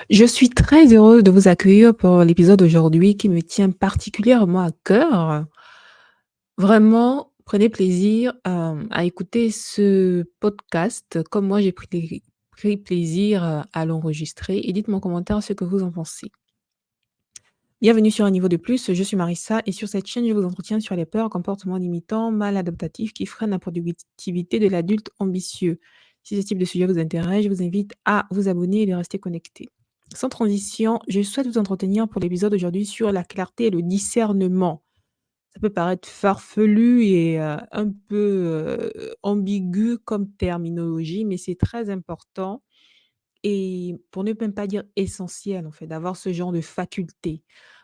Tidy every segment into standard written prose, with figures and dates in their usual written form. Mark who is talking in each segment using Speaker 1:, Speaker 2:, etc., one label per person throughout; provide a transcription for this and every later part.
Speaker 1: Je suis très heureuse de vous accueillir pour l'épisode d'aujourd'hui qui me tient particulièrement à cœur. Vraiment, prenez plaisir, à écouter ce podcast comme moi j'ai pris plaisir, à l'enregistrer et dites-moi en commentaire ce que vous en pensez. Bienvenue sur Un niveau de plus, je suis Marissa et sur cette chaîne, je vous entretiens sur les peurs, comportements limitants, mal adaptatifs qui freinent la productivité de l'adulte ambitieux. Si ce type de sujet vous intéresse, je vous invite à vous abonner et de rester connecté. Sans transition, je souhaite vous entretenir pour l'épisode d'aujourd'hui sur la clarté et le discernement. Ça peut paraître farfelu et un peu ambigu comme terminologie, mais c'est très important et pour ne même pas dire essentiel, en fait, d'avoir ce genre de faculté.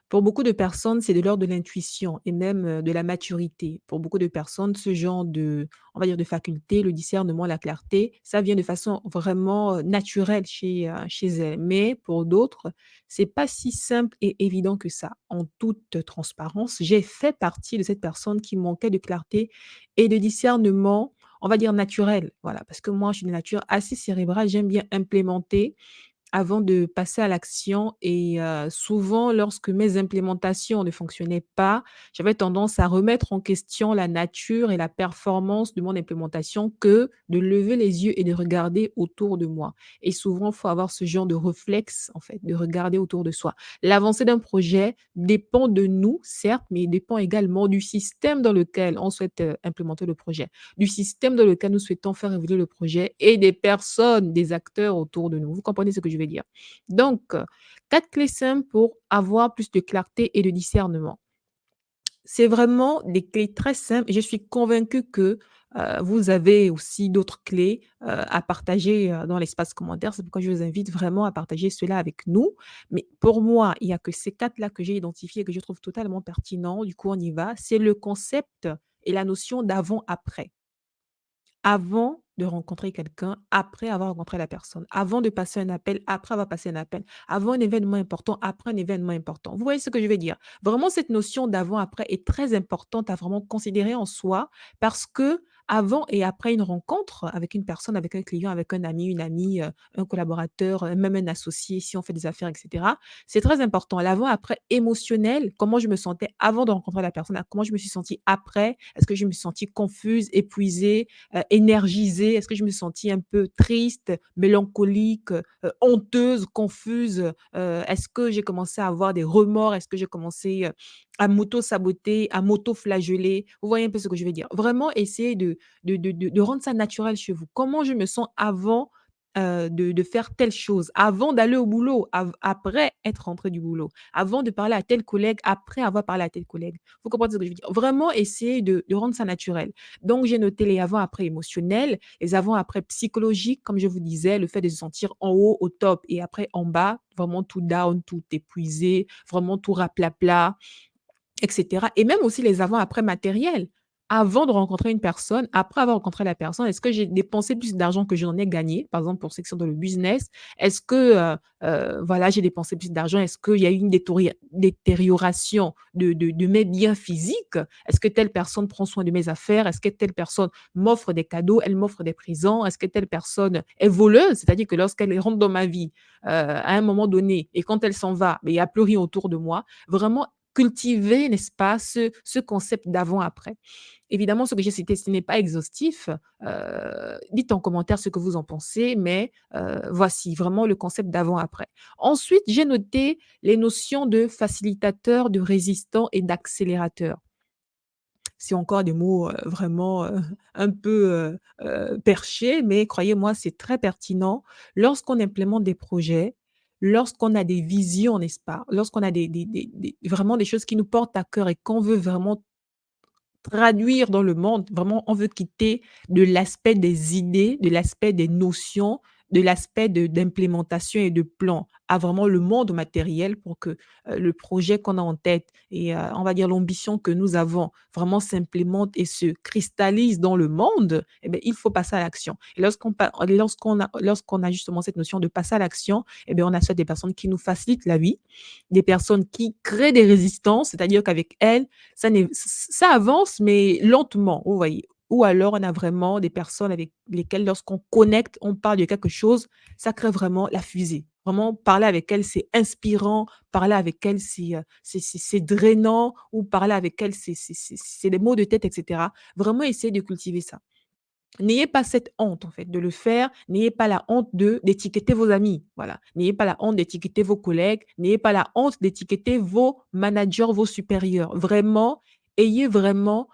Speaker 1: Pour beaucoup de personnes, c'est de l'ordre de l'intuition et même, de la maturité. Pour beaucoup de personnes, ce genre de on va dire de faculté, le discernement, la clarté, ça vient de façon vraiment, naturelle chez elles. Mais pour d'autres, c'est pas si simple et évident que ça. En toute transparence, j'ai fait partie de cette personne qui manquait de clarté et de discernement, on va dire naturel, voilà, parce que moi, je suis de nature assez cérébrale, j'aime bien implémenter avant de passer à l'action et souvent lorsque mes implémentations ne fonctionnaient pas, j'avais tendance à remettre en question la nature et la performance de mon implémentation que de lever les yeux et de regarder autour de moi et souvent, il faut avoir ce genre de réflexe, en fait, de regarder autour de soi. L'avancée d'un projet dépend de nous, certes, mais il dépend également du système dans lequel on souhaite, implémenter le projet, du système dans lequel nous souhaitons faire évoluer le projet et des personnes, des acteurs autour de nous. Vous comprenez ce que je veux dire? Donc, 4 clés simples pour avoir plus de clarté et de discernement. C'est vraiment des clés très simples et je suis convaincue que, vous avez aussi d'autres clés, à partager, dans l'espace commentaire. C'est pourquoi je vous invite vraiment à partager cela avec nous. Mais pour moi, il y a que ces 4 là que j'ai identifiés et que je trouve totalement pertinents. Du coup, on y va. C'est le concept et la notion d'avant-après. Avant de rencontrer quelqu'un, après avoir rencontré la personne, avant de passer un appel, après avoir passé un appel, avant un événement important, après un événement important. Vous voyez ce que je veux dire? Vraiment, cette notion d'avant-après est très importante à vraiment considérer en soi parce que avant et après une rencontre avec une personne, avec un client, avec un ami, une amie, un collaborateur, même un associé si on fait des affaires, et cetera, c'est très important. L'avant-après émotionnel, comment je me sentais avant de rencontrer la personne, comment je me suis sentie après, est-ce que je me suis sentie confuse, épuisée, énergisée? Est-ce que je me sentis un peu triste, mélancolique, honteuse, confuse? Est-ce que j'ai commencé à avoir des remords? Est-ce que j'ai commencé, à m'auto-saboter, à m'auto-flageller? Vous voyez un peu ce que je veux dire? Vraiment essayer de rendre ça naturel chez vous. Comment je me sens avant, de faire telle chose? Avant d'aller au boulot? Après être rentrée du boulot? Avant de parler à tel collègue? Après avoir parlé à tel collègue? Vous comprenez ce que je veux dire? Vraiment essayer de rendre ça naturel. Donc, j'ai noté les avant-après émotionnels, les avant-après psychologiques, comme je vous disais, le fait de se sentir en haut, au top et après en bas, vraiment tout down, tout épuisé, vraiment tout raplapla et cetera et même aussi les avant-après matériels. Avant de rencontrer une personne, après avoir rencontré la personne, est-ce que j'ai dépensé plus d'argent que j'en ai gagné? Par exemple, pour ceux qui sont dans le business. Est-ce que, voilà, j'ai dépensé plus d'argent? Est-ce qu'il y a eu une détérioration de mes biens physiques? Est-ce que telle personne prend soin de mes affaires? Est-ce que telle personne m'offre des cadeaux? Elle m'offre des présents? Est-ce que telle personne est voleuse? C'est-à-dire que lorsqu'elle rentre dans ma vie, à un moment donné et quand elle s'en va, mais il y a plus rien autour de moi. Vraiment cultiver, n'est-ce pas, ce concept d'avant-après. Évidemment, ce que j'ai cité, ce n'est pas exhaustif. Dites en commentaire ce que vous en pensez, mais voici vraiment le concept d'avant-après. Ensuite, j'ai noté les notions de facilitateur, de résistant et d'accélérateur. C'est encore des mots, vraiment, un peu, perchés, mais croyez-moi, c'est très pertinent. Lorsqu'on implémente des projets, lorsqu'on a des visions, n'est-ce pas? Lorsqu'on a des vraiment des choses qui nous portent à cœur et qu'on veut vraiment traduire dans le monde, vraiment, on veut quitter de l'aspect des idées, de l'aspect des notions, de l'aspect d'implémentation et de plan, à vraiment le monde matériel pour que, le projet qu'on a en tête et on va dire l'ambition que nous avons vraiment s'implémente et se cristallise dans le monde, eh beh, il faut passer à l'action. Et lorsqu'on a justement cette notion de passer à l'action, eh bien, on a soit des personnes qui nous facilitent la vie, des personnes qui créent des résistances, c'est-à-dire qu'avec elles, ça avance, mais lentement, vous voyez? Ou alors on a vraiment des personnes avec lesquelles lorsqu'on connecte, on parle de quelque chose, ça crée vraiment la fusée. Vraiment, parler avec elle, c'est inspirant, parler avec elle, c'est drainant ou parler avec elle, c'est des maux de tête et cetera. Vraiment essayer de cultiver ça. N'ayez pas cette honte, en fait, de le faire. N'ayez pas la honte d'étiqueter vos amis. Voilà. N'ayez pas la honte d'étiqueter vos collègues. N'ayez pas la honte d'étiqueter vos managers, vos supérieurs. Vraiment, ayez vraiment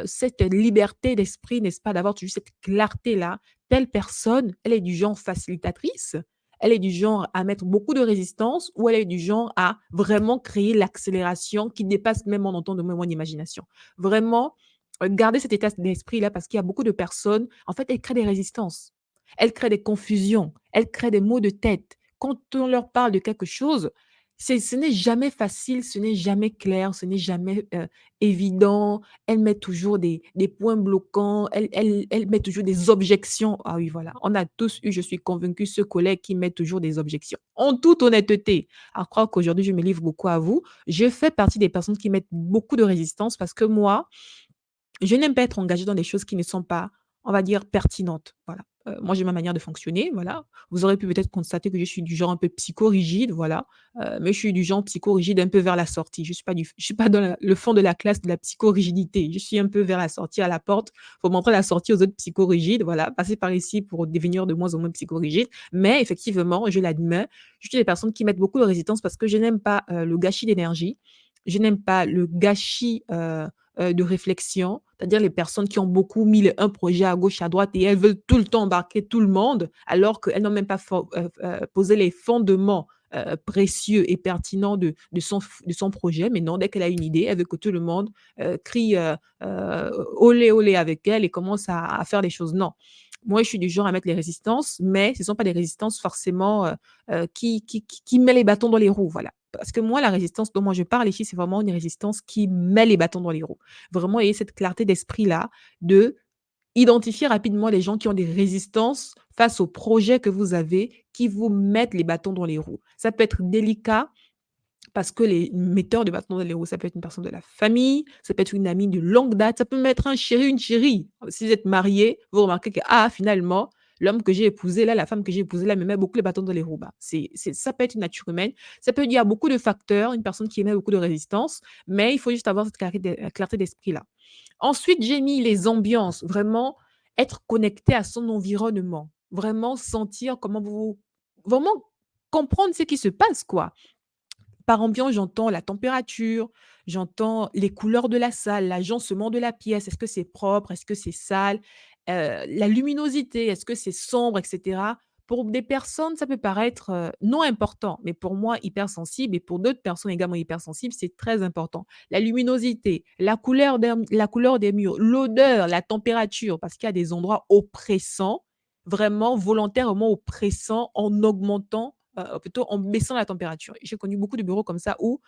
Speaker 1: cette liberté d'esprit, n'est-ce pas, d'avoir toujours cette clarté-là. Telle personne, elle est du genre facilitatrice. Elle est du genre à mettre beaucoup de résistance ou elle est du genre à vraiment créer l'accélération qui dépasse même mon entendement, mon imagination. Vraiment, garder cet état d'esprit-là parce qu'il y a beaucoup de personnes, en fait, elles créent des résistances. Elles créent des confusions, elles créent des maux de tête. Quand on leur parle de quelque chose, ce n'est jamais facile, ce n'est jamais clair, ce n'est jamais évident. Elles mettent toujours des points bloquants, elles mettent toujours des objections. Ah oui, voilà. On a tous eu, je suis convaincue, ce collègue qui met toujours des objections. En toute honnêteté. Alors, je crois qu'aujourd'hui, je me livre beaucoup à vous. Je fais partie des personnes qui mettent beaucoup de résistance parce que moi, je n'aime pas être engagée dans des choses qui ne sont pas, on va dire, pertinentes. Voilà. Moi, j'ai ma manière de fonctionner, voilà. Vous aurez pu peut-être constater que je suis du genre un peu psychorigide, voilà, mais je suis du genre psychorigide un peu vers la sortie. Je suis pas dans le fond de la classe de la psychorigidité. Je suis un peu vers la sortie, à la porte. Faut montrer la sortie aux autres psychorigides, voilà, passer par ici pour devenir de moins en moins psychorigide. Mais effectivement, je l'admets, je suis des personnes qui mettent beaucoup de résistance parce que je n'aime pas, le gâchis d'énergie. Je n'aime pas le gâchis, de réflexion, c'est-à-dire les personnes qui ont beaucoup mis un projet à gauche, à droite et elles veulent tout le temps embarquer tout le monde, alors qu'elles n'ont même pas posé les fondements précieux et pertinents de son projet. Mais non, dès qu'elle a une idée, elle veut que tout le monde crie olé olé avec elle et commence à faire des choses. Non. Moi, je suis du genre à mettre les résistances, mais ce ne sont pas des résistances forcément qui met les bâtons dans les roues. Voilà. Parce que moi, la résistance dont moi je parle ici, c'est vraiment une résistance qui met les bâtons dans les roues. Vraiment ayez cette clarté d'esprit-là de identifier rapidement les gens qui ont des résistances face aux projets que vous avez, qui vous mettent les bâtons dans les roues. Ça peut être délicat parce que les metteurs de bâtons dans les roues, ça peut être une personne de la famille, ça peut être une amie de longue date, ça peut même être un chéri, une chérie. Si vous êtes marié, vous remarquez que, ah, finalement, l'homme que j'ai épousé là, la femme que j'ai épousée là, me met beaucoup les bâtons dans les roues. Bah, ça peut être une nature humaine. Ça peut, il y a beaucoup de facteurs, une personne qui émet beaucoup de résistance, mais il faut juste avoir cette clarté d'esprit-là. Ensuite, j'ai mis les ambiances, vraiment être connecté à son environnement, vraiment sentir comment vous, vraiment comprendre ce qui se passe, quoi. Par ambiance, j'entends la température, j'entends les couleurs de la salle, l'agencement de la pièce. Est-ce que c'est propre? Est-ce que c'est sale? La luminosité, est-ce que c'est sombre et cetera? Pour des personnes, ça peut paraître, non important, mais pour moi hypersensible et pour d'autres personnes également hypersensibles, c'est très important. La luminosité, la couleur des murs, l'odeur, la température, parce qu'il y a des endroits oppressants, vraiment volontairement oppressants en augmentant plutôt en baissant la température. J'ai connu beaucoup de bureaux comme ça où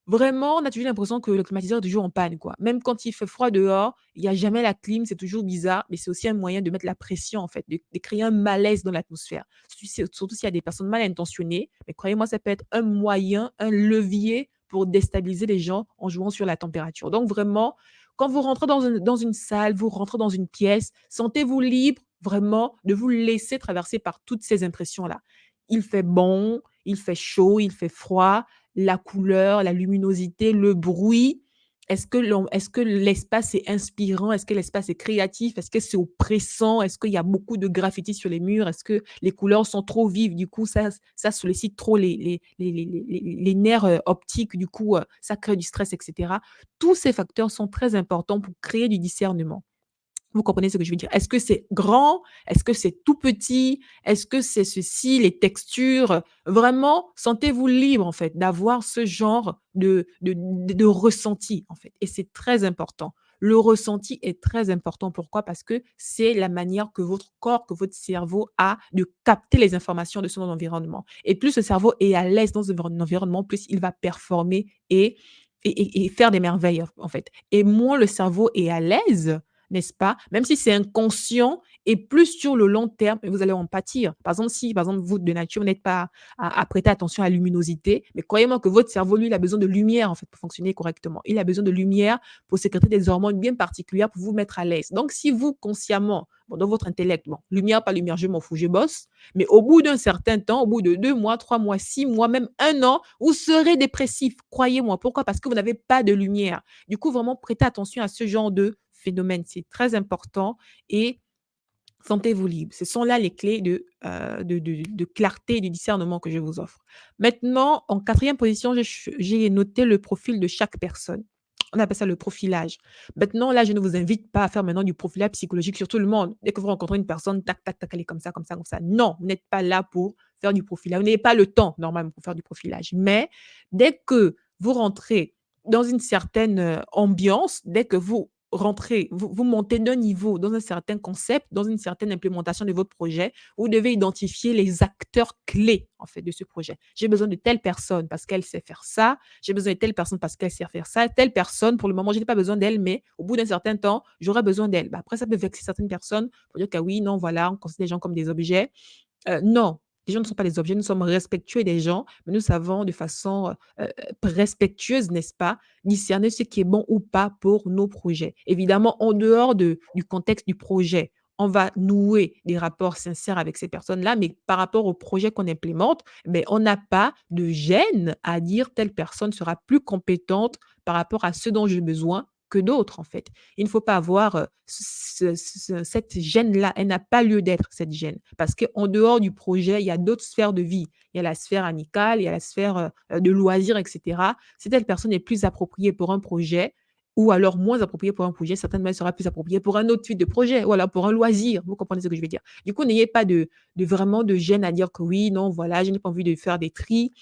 Speaker 1: vraiment on a toujours l'impression que le climatiseur est toujours en panne, quoi. Même quand il fait froid dehors, il y a jamais la clim, c'est toujours bizarre, mais c'est aussi un moyen de mettre la pression en fait, de créer un malaise dans l'atmosphère. Surtout s'il y a des personnes mal intentionnées, mais croyez-moi, ça peut être un moyen, un levier pour déstabiliser les gens en jouant sur la température. Donc vraiment, quand vous rentrez dans une salle, vous rentrez dans une pièce, sentez-vous libre vraiment de vous laisser traverser par toutes ces impressions-là. Il fait bon, il fait chaud, il fait froid, la couleur, la luminosité, le bruit. Est-ce que l'espace est inspirant? Est-ce que l'espace est créatif? Est-ce que c'est oppressant? Est-ce qu'il y a beaucoup de graffitis sur les murs? Est-ce que les couleurs sont trop vives? Du coup, ça sollicite trop les nerfs optiques. Du coup, ça crée du stress, etc. Tous ces facteurs sont très importants pour créer du discernement. Vous comprenez ce que je veux dire? Est-ce que c'est grand? Est-ce que c'est tout petit? Est-ce que c'est ceci, les textures? Vraiment, sentez-vous libre, en fait, d'avoir ce genre de ressenti, en fait et c'est très important. Le ressenti est très important. Pourquoi? Parce que c'est la manière que votre corps, que votre cerveau a de capter les informations de son environnement et plus le cerveau est à l'aise dans un environnement, plus il va performer et faire des merveilles, en fait et moins le cerveau est à l'aise, n'est-ce pas? Même si c'est inconscient et plus sur le long terme, vous allez en pâtir. Par exemple, si par exemple vous de nature n'êtes pas à prêter attention à la luminosité, mais croyez-moi que votre cerveau, lui, il a besoin de lumière en fait pour fonctionner correctement. Il a besoin de lumière pour sécréter des hormones bien particulières pour vous mettre à l'aise. Donc si vous consciemment, bon, dans votre intellect, bon, lumière, pas lumière, je m'en fous, je bosse, mais au bout d'un certain temps, au bout de 2 mois, 3 mois, 6 mois, même 1 an, vous serez dépressif. Croyez-moi. Pourquoi? Parce que vous n'avez pas de lumière. Du coup, vraiment prêtez attention à ce genre de phénomène. C'est très important et sentez-vous libre. Ce sont là les clés de clarté et de discernement que je vous offre. Maintenant, en quatrième position, j'ai noté le profil de chaque personne. On appelle ça le profilage. Maintenant, là, je ne vous invite pas à faire maintenant du profilage psychologique sur tout le monde. Dès que vous rencontrez une personne, tac, tac, tac, elle est comme ça, comme ça, comme ça. Non, vous n'êtes pas là pour faire du profilage. Vous n'avez pas le temps, normalement, pour faire du profilage. Mais dès que vous rentrez dans une certaine ambiance, dès que vous rentrez, vous montez d'un niveau dans un certain concept, dans une certaine implémentation de votre projet, vous devez identifier les acteurs clés, en fait, de ce projet. J'ai besoin de telle personne parce qu'elle sait faire ça. J'ai besoin de telle personne parce qu'elle sait faire ça. Telle personne, pour le moment, je n'ai pas besoin d'elle, mais au bout d'un certain temps, j'aurai besoin d'elle. Bah, après, ça peut vexer certaines personnes pour dire que oui, non, voilà, on considère les gens comme des objets. Non, les gens ne sont pas des objets, nous sommes respectueux des gens, mais nous savons de façon, respectueuse, n'est-ce pas, discerner ce qui est bon ou pas pour nos projets. Évidemment, en dehors du contexte du projet, on va nouer des rapports sincères avec ces personnes-là, mais par rapport au projet qu'on implémente, beh, on n'a pas de gêne à dire: «Telle personne sera plus compétente par rapport à ce dont j'ai besoin que d'autres», en fait. Il ne faut pas avoir, cette gêne-là. Elle n'a pas lieu d'être, cette gêne. Parce qu'en dehors du projet, il y a d'autres sphères de vie. Il y a la sphère amicale, il y a la sphère, de loisirs et cetera. Si telle personne est plus appropriée pour un projet ou alors moins appropriée pour un projet, certainement elle sera plus appropriée pour un autre type de projet, voilà, pour un loisir. Vous comprenez ce que je veux dire? Du coup, n'ayez pas de vraiment de gêne à dire que: «Oui, non, voilà, je n'ai pas envie de faire des tris».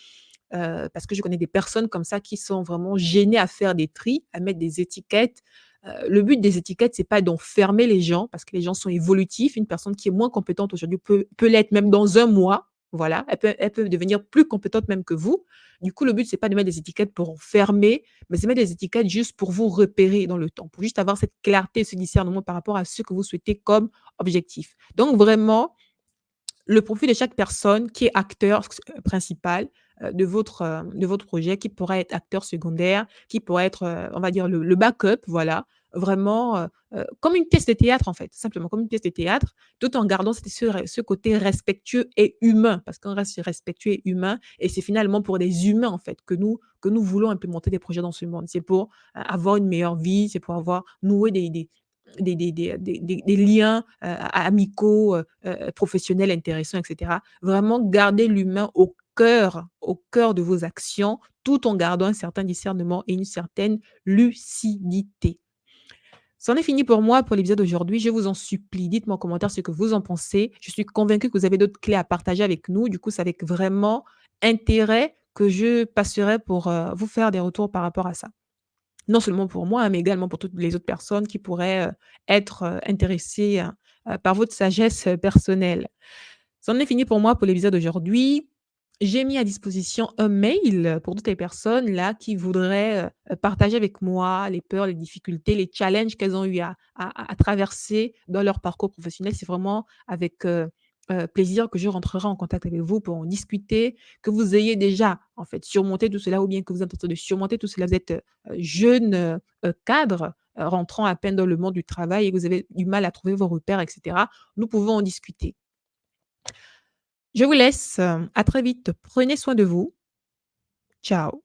Speaker 1: Parce que je connais des personnes comme ça qui sont vraiment gênées à faire des tris, à mettre des étiquettes. Le but des étiquettes, c'est pas d'enfermer les gens parce que les gens sont évolutifs. Une personne qui est moins compétente aujourd'hui peut l'être même dans un mois. Voilà, elle peut devenir plus compétente même que vous. Du coup, le but, c'est pas de mettre des étiquettes pour enfermer, mais c'est mettre des étiquettes juste pour vous repérer dans le temps, pour juste avoir cette clarté, ce discernement par rapport à ce que vous souhaitez comme objectif. Donc vraiment, le profil de chaque personne qui est acteur principal, de votre projet, qui pourrait être acteur secondaire, qui pourrait être, on va dire le backup, voilà. Vraiment, comme une pièce de théâtre, en fait, tout simplement comme une pièce de théâtre, tout en gardant ce côté respectueux et humain, parce qu'on reste respectueux et humain et c'est finalement pour des humains, en fait, que nous voulons implémenter des projets dans ce monde. C'est pour, avoir une meilleure vie, c'est pour avoir noué des liens, amicaux, professionnels intéressants et cetera. Vraiment garder l'humain au cœur de vos actions, tout en gardant un certain discernement et une certaine lucidité. C'en est fini pour moi pour l'épisode d'aujourd'hui. Je vous en supplie, dites-moi en commentaire ce que vous en pensez. Je suis convaincue que vous avez d'autres clés à partager avec nous. Du coup, c'est avec vraiment intérêt que je passerai pour, vous faire des retours par rapport à ça. Non seulement pour moi, hein, mais également pour toutes les autres personnes qui pourraient, être, intéressées, par votre sagesse, personnelle. C'en est fini pour moi pour l'épisode d'aujourd'hui. J'ai mis à disposition un mail pour toutes les personnes là qui voudraient, partager avec moi les peurs, les difficultés, les challenges qu'elles ont eu à traverser dans leur parcours professionnel. C'est vraiment avec, plaisir que je rentrerai en contact avec vous pour en discuter, que vous ayez déjà en fait surmonté tout cela ou bien que vous êtes en train de surmonter tout cela. Vous êtes, jeune, cadre, rentrant à peine dans le monde du travail et que vous avez du mal à trouver vos repères et cetera. Nous pouvons en discuter. Je vous laisse, à très vite. Prenez soin de vous. Ciao.